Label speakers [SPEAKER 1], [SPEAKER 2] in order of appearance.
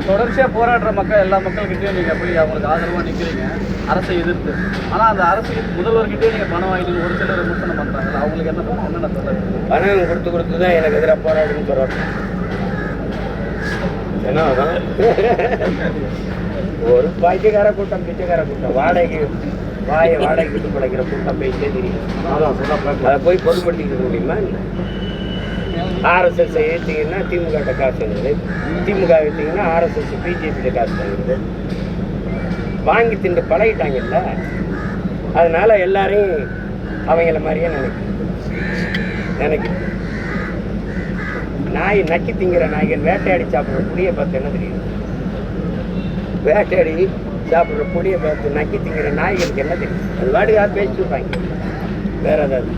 [SPEAKER 1] தொடர்ச்சியாக போராடுற மக்கள் எல்லா மக்கள்கிட்டையும் நீங்கள் போய் அவங்களுக்கு ஆதரவாக நிற்கிறீங்க அரசை எதிர்த்து. ஆனால் அந்த அரசு முதல்வர்கிட்டே நீங்கள் பணம் வாங்கிட்டு ஒரு சிலர் விமர்சனம் பண்ணுறாங்க. அவங்களுக்கு என்னென்ன சொல்லுறது?
[SPEAKER 2] பணம் கொடுத்து தான் எனக்கு எதிராக போராடுன்னு போராட்டம். ஏன்னா ஒரு பைத்தியக்கார கூட்டம், பிச்சைக்கார கூட்டம், வாடகைக்கு விட்டு படைக்கிற கூட்டம் பேசிட்டே தெரியும். அதை போய் பொதுப்படுத்திக்க முடியுமா? ஆர்எஸ்எஸ் ஏற்றிங்கன்னா திமுக காசு வாங்குது, திமுக ஏற்றிங்கன்னா ஆர்எஸ்எஸ் பிஜேபி காசு வாங்குது. வாங்கி திண்டு பழகிட்டாங்கல்ல, அதனால எல்லாரையும் அவங்கள மாதிரியே நினைக்க நாய் நக்கி திங்கிற நாய்கள் வேட்டையாடி சாப்பிட்ற புளியை பார்த்து என்ன தெரியும்? வேட்டையாடி சாப்பிட்ற புளியை பார்த்து நக்கி திங்கிற நாய்களுக்கு என்ன தெரியும்? அது வாடி யார் பேசிட்டு இருப்பாங்க வேற ஏதாவது.